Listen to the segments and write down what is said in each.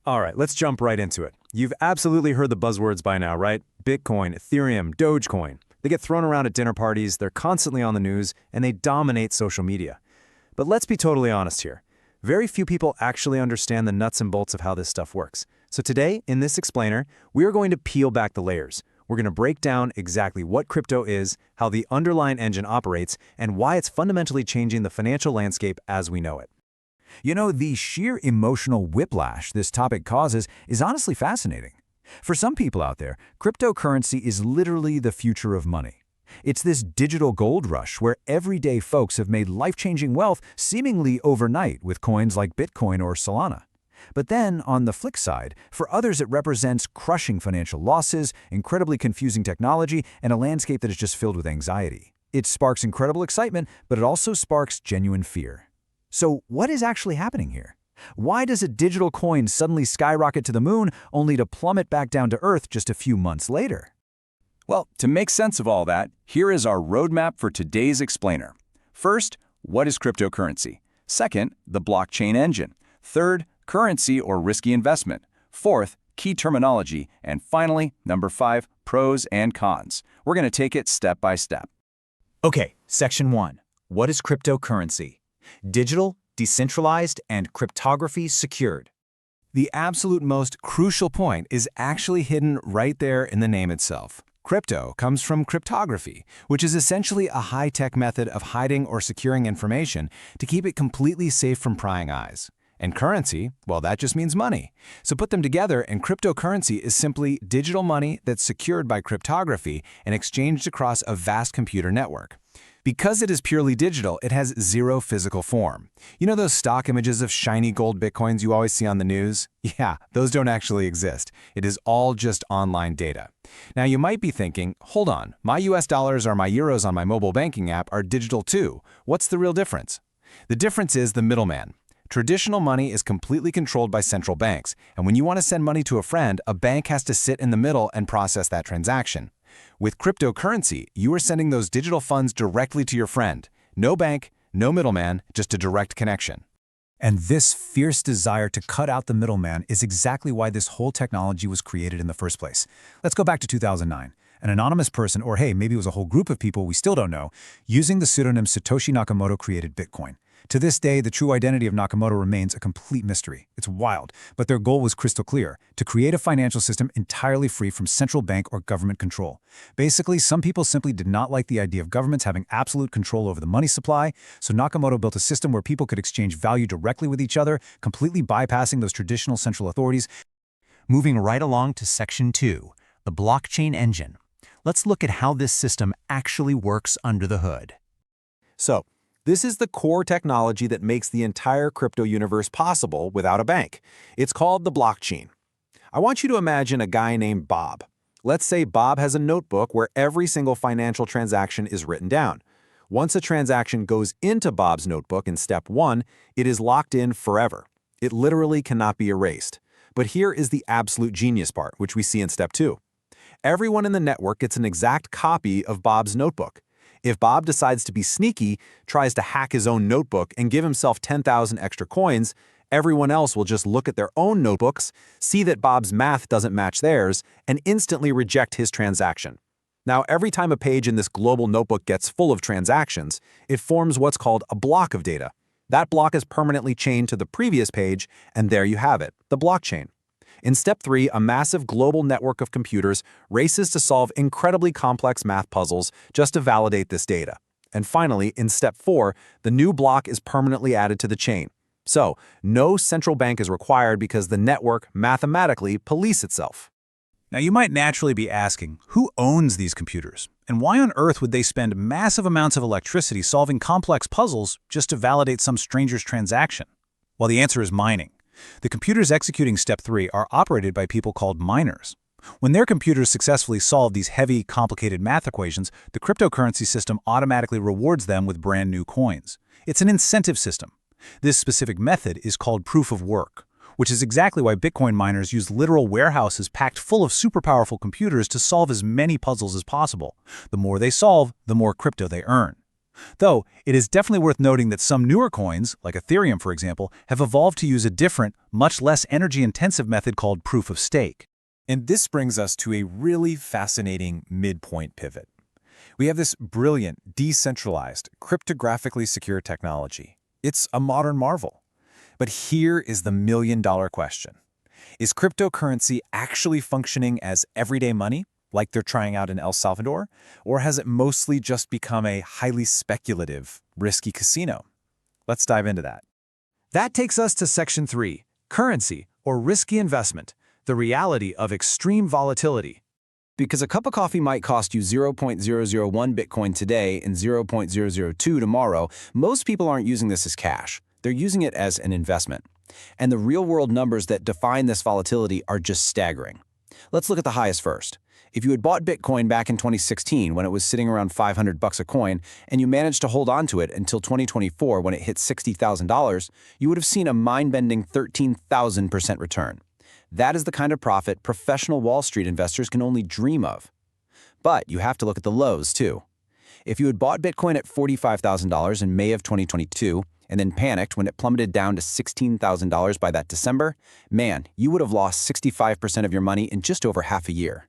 All right, let's jump right into it. You've absolutely heard the buzzwords by now, right? Bitcoin, Ethereum, Dogecoin. They get thrown around at dinner parties, they're constantly on the news, and they dominate social media. But let's be totally honest here. Very few people actually understand the nuts and bolts of how this stuff works. So today, in this explainer, we are going to peel back the layers. We're going to break down exactly what crypto is, how the underlying engine operates, and why it's fundamentally changing the financial landscape as we know it. You know, the sheer emotional whiplash this topic causes is honestly fascinating. For some people out there, cryptocurrency is literally the future of money. It's this digital gold rush where everyday folks have made life-changing wealth seemingly overnight with coins like Bitcoin or Solana. But then, on the flip side, for others it represents crushing financial losses, incredibly confusing technology, and a landscape that is just filled with anxiety. It sparks incredible excitement, but it also sparks genuine fear. So what is actually happening here? Why does a digital coin suddenly skyrocket to the moon only to plummet back down to Earth just a few months later? Well, to make sense of all that, here is our roadmap for today's explainer. First, what is cryptocurrency? Second, the blockchain engine. Third, currency or risky investment. Fourth, key terminology. And finally, number 5, pros and cons. We're going to take it step by step. Okay, Section 1. What is cryptocurrency? Digital, decentralized, and cryptography secured. The absolute most crucial point is actually hidden right there in the name itself. Crypto comes from cryptography, which is essentially a high-tech method of hiding or securing information to keep it completely safe from prying eyes. And currency, well, that just means money. So put them together, and cryptocurrency is simply digital money that's secured by cryptography and exchanged across a vast computer network. Because it is purely digital, it has zero physical form. You know those stock images of shiny gold bitcoins you always see on the news? Yeah, those don't actually exist. It is all just online data. Now you might be thinking, hold on, my US dollars or my euros on my mobile banking app are digital too. What's the real difference? The difference is the middleman. Traditional money is completely controlled by central banks, and when you want to send money to a friend, a bank has to sit in the middle and process that transaction. With cryptocurrency, you are sending those digital funds directly to your friend. No bank, no middleman, just a direct connection. And this fierce desire to cut out the middleman is exactly why this whole technology was created in the first place. Let's go back to 2009. An anonymous person, or hey, maybe it was a whole group of people we still don't know, using the pseudonym Satoshi Nakamoto created Bitcoin. To this day, the true identity of Nakamoto remains a complete mystery. It's wild, but their goal was crystal clear: to create a financial system entirely free from central bank or government control. Basically, some people simply did not like the idea of governments having absolute control over the money supply, so Nakamoto built a system where people could exchange value directly with each other, completely bypassing those traditional central authorities. Moving right along to Section 2, the blockchain engine. Let's look at how this system actually works under the hood. So, this is the core technology that makes the entire crypto universe possible without a bank. It's called the blockchain. I want you to imagine a guy named Bob. Let's say Bob has a notebook where every single financial transaction is written down. Once a transaction goes into Bob's notebook in step 1, it is locked in forever. It literally cannot be erased. But here is the absolute genius part, which we see in step 2. Everyone in the network gets an exact copy of Bob's notebook. If Bob decides to be sneaky, tries to hack his own notebook and give himself 10,000 extra coins, everyone else will just look at their own notebooks, see that Bob's math doesn't match theirs, and instantly reject his transaction. Now, every time a page in this global notebook gets full of transactions, it forms what's called a block of data. That block is permanently chained to the previous page, and there you have it, the blockchain. In step 3, a massive global network of computers races to solve incredibly complex math puzzles just to validate this data. And finally, in step 4, the new block is permanently added to the chain. So, no central bank is required because the network mathematically polices itself. Now you might naturally be asking, who owns these computers? And why on earth would they spend massive amounts of electricity solving complex puzzles just to validate some stranger's transaction? Well, the answer is mining. The computers executing Step 3 are operated by people called miners. When their computers successfully solve these heavy, complicated math equations, the cryptocurrency system automatically rewards them with brand new coins. It's an incentive system. This specific method is called proof of work, which is exactly why Bitcoin miners use literal warehouses packed full of super powerful computers to solve as many puzzles as possible. The more they solve, the more crypto they earn. Though, it is definitely worth noting that some newer coins, like Ethereum for example, have evolved to use a different, much less energy-intensive method called proof of stake. And this brings us to a really fascinating midpoint pivot. We have this brilliant, decentralized, cryptographically secure technology. It's a modern marvel. But here is the million-dollar question. Is cryptocurrency actually functioning as everyday money, like they're trying out in El Salvador? Or has it mostly just become a highly speculative, risky casino? Let's dive into that. That takes us to Section 3, Currency, or Risky Investment, the reality of extreme volatility. Because a cup of coffee might cost you 0.001 Bitcoin today and 0.002 tomorrow, most people aren't using this as cash. They're using it as an investment. And the real-world numbers that define this volatility are just staggering. Let's look at the highest first. If you had bought Bitcoin back in 2016 when it was sitting around $500 a coin, and you managed to hold on to it until 2024 when it hit $60,000, you would have seen a mind-bending 13,000% return. That is the kind of profit professional Wall Street investors can only dream of. But you have to look at the lows, too. If you had bought Bitcoin at $45,000 in May of 2022 and then panicked when it plummeted down to $16,000 by that December, man, you would have lost 65% of your money in just over half a year.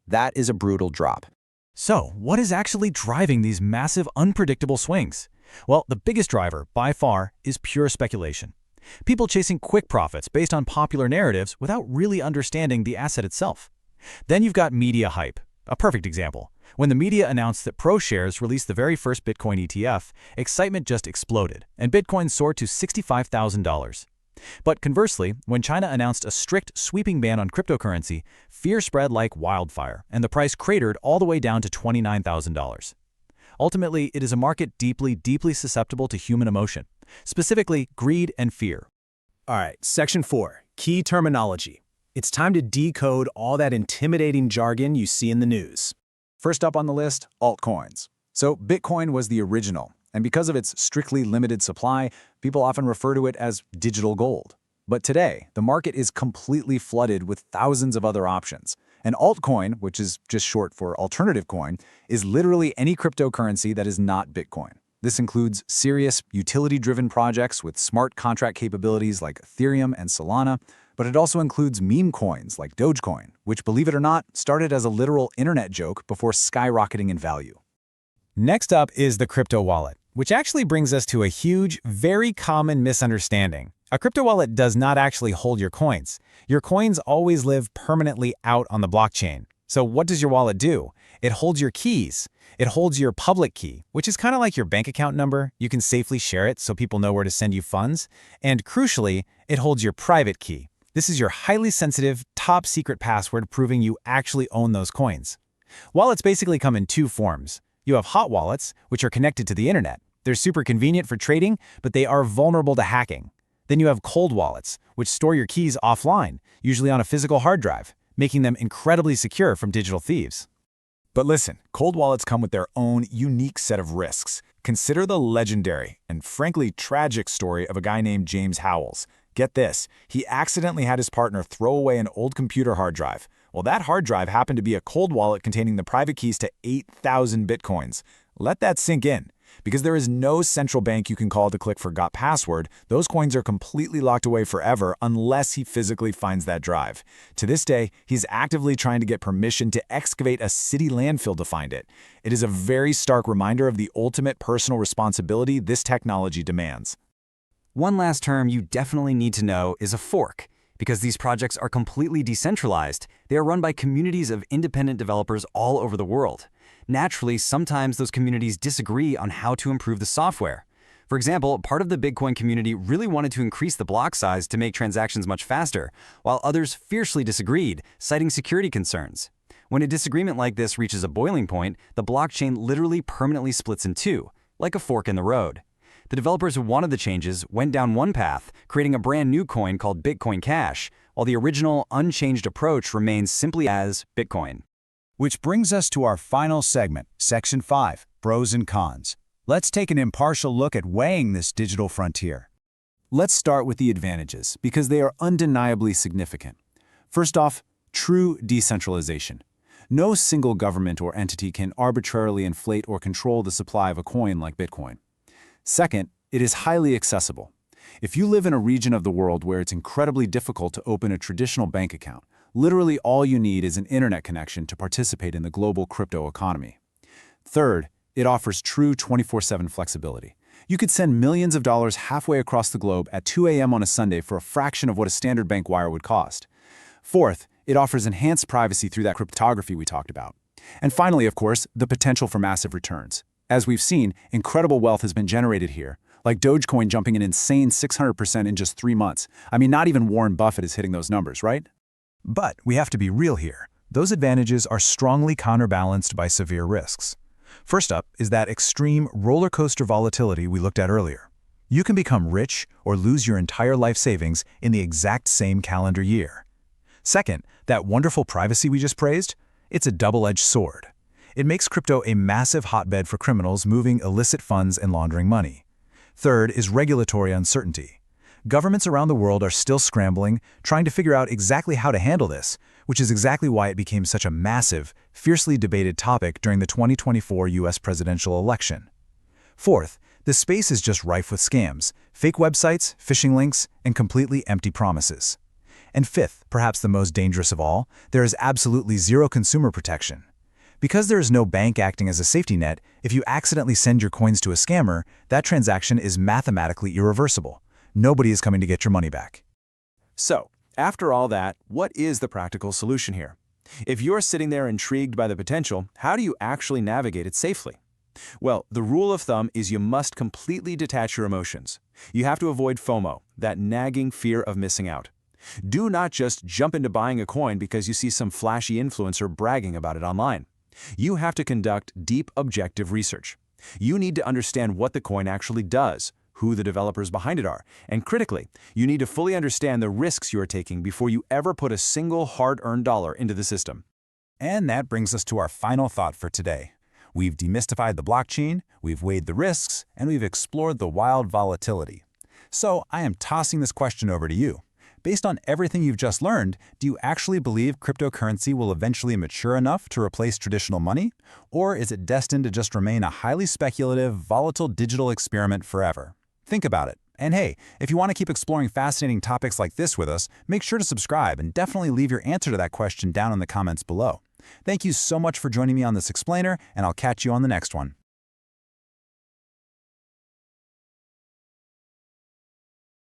That is a brutal drop. So, what is actually driving these massive, unpredictable swings? Well, the biggest driver, by far, is pure speculation. People chasing quick profits based on popular narratives without really understanding the asset itself. Then you've got media hype. A perfect example. When the media announced that ProShares released the very first Bitcoin ETF, excitement just exploded, and Bitcoin soared to $65,000. But conversely, when China announced a strict, sweeping ban on cryptocurrency, fear spread like wildfire, and the price cratered all the way down to $29,000. Ultimately, it is a market deeply, deeply susceptible to human emotion, specifically greed and fear. All right, Section 4, Key Terminology. It's time to decode all that intimidating jargon you see in the news. First up on the list, altcoins. So Bitcoin was the original, and because of its strictly limited supply, people often refer to it as digital gold. But today, the market is completely flooded with thousands of other options. An altcoin, which is just short for alternative coin, is literally any cryptocurrency that is not Bitcoin. This includes serious, utility-driven projects with smart contract capabilities like Ethereum and Solana, but it also includes meme coins like Dogecoin, which, believe it or not, started as a literal internet joke before skyrocketing in value. Next up is the crypto wallet, which actually brings us to a huge, very common misunderstanding. A crypto wallet does not actually hold your coins. Your coins always live permanently out on the blockchain. So what does your wallet do? It holds your keys. It holds your public key, which is kind of like your bank account number. You can safely share it so people know where to send you funds. And crucially, it holds your private key. This is your highly sensitive, top secret password proving you actually own those coins. Wallets basically come in two forms. You have hot wallets, which are connected to the internet. They're super convenient for trading, but they are vulnerable to hacking. Then you have cold wallets, which store your keys offline, usually on a physical hard drive, making them incredibly secure from digital thieves. But listen, cold wallets come with their own unique set of risks. Consider the legendary and frankly tragic story of a guy named James Howells. Get this, he accidentally had his partner throw away an old computer hard drive. Well, that hard drive happened to be a cold wallet containing the private keys to 8,000 Bitcoins. Let that sink in. Because there is no central bank you can call to click forgot password, those coins are completely locked away forever unless he physically finds that drive. To this day, he's actively trying to get permission to excavate a city landfill to find it. It is a very stark reminder of the ultimate personal responsibility this technology demands. One last term you definitely need to know is a fork. Because these projects are completely decentralized, they are run by communities of independent developers all over the world. Naturally, sometimes those communities disagree on how to improve the software. For example, part of the Bitcoin community really wanted to increase the block size to make transactions much faster, while others fiercely disagreed, citing security concerns. When a disagreement like this reaches a boiling point, the blockchain literally permanently splits in two, like a fork in the road. The developers who wanted the changes went down one path, creating a brand new coin called Bitcoin Cash, while the original, unchanged approach remains simply as Bitcoin. Which brings us to our final segment, Section 5, Pros and Cons. Let's take an impartial look at weighing this digital frontier. Let's start with the advantages, because they are undeniably significant. First off, true decentralization. No single government or entity can arbitrarily inflate or control the supply of a coin like Bitcoin. Second, it is highly accessible. If you live in a region of the world where it's incredibly difficult to open a traditional bank account, literally all you need is an internet connection to participate in the global crypto economy. Third, it offers true 24/7 flexibility. You could send millions of dollars halfway across the globe at 2 a.m. on a Sunday for a fraction of what a standard bank wire would cost. Fourth, it offers enhanced privacy through that cryptography we talked about. And finally, of course, the potential for massive returns. As we've seen, incredible wealth has been generated here, like Dogecoin jumping an insane 600% in just 3 months. I mean, not even Warren Buffett is hitting those numbers, right? But we have to be real here. Those advantages are strongly counterbalanced by severe risks. First up is that extreme roller coaster volatility we looked at earlier. You can become rich or lose your entire life savings in the exact same calendar year. Second, that wonderful privacy we just praised, it's a double-edged sword. It makes crypto a massive hotbed for criminals moving illicit funds and laundering money. Third is regulatory uncertainty. Governments around the world are still scrambling, trying to figure out exactly how to handle this, which is exactly why it became such a massive, fiercely debated topic during the 2024 US presidential election. Fourth, the space is just rife with scams, fake websites, phishing links, and completely empty promises. And fifth, perhaps the most dangerous of all, there is absolutely zero consumer protection. Because there is no bank acting as a safety net, if you accidentally send your coins to a scammer, that transaction is mathematically irreversible. Nobody is coming to get your money back. So, after all that, what is the practical solution here? If you're sitting there intrigued by the potential, how do you actually navigate it safely? Well, the rule of thumb is you must completely detach your emotions. You have to avoid FOMO, that nagging fear of missing out. Do not just jump into buying a coin because you see some flashy influencer bragging about it online. You have to conduct deep objective research. You need to understand what the coin actually does, who the developers behind it are, and critically, you need to fully understand the risks you are taking before you ever put a single hard-earned dollar into the system. And that brings us to our final thought for today. We've demystified the blockchain, we've weighed the risks, and we've explored the wild volatility. So I am tossing this question over to you. Based on everything you've just learned, do you actually believe cryptocurrency will eventually mature enough to replace traditional money? Or is it destined to just remain a highly speculative, volatile digital experiment forever? Think about it. And hey, if you want to keep exploring fascinating topics like this with us, make sure to subscribe and definitely leave your answer to that question down in the comments below. Thank you so much for joining me on this explainer, and I'll catch you on the next one.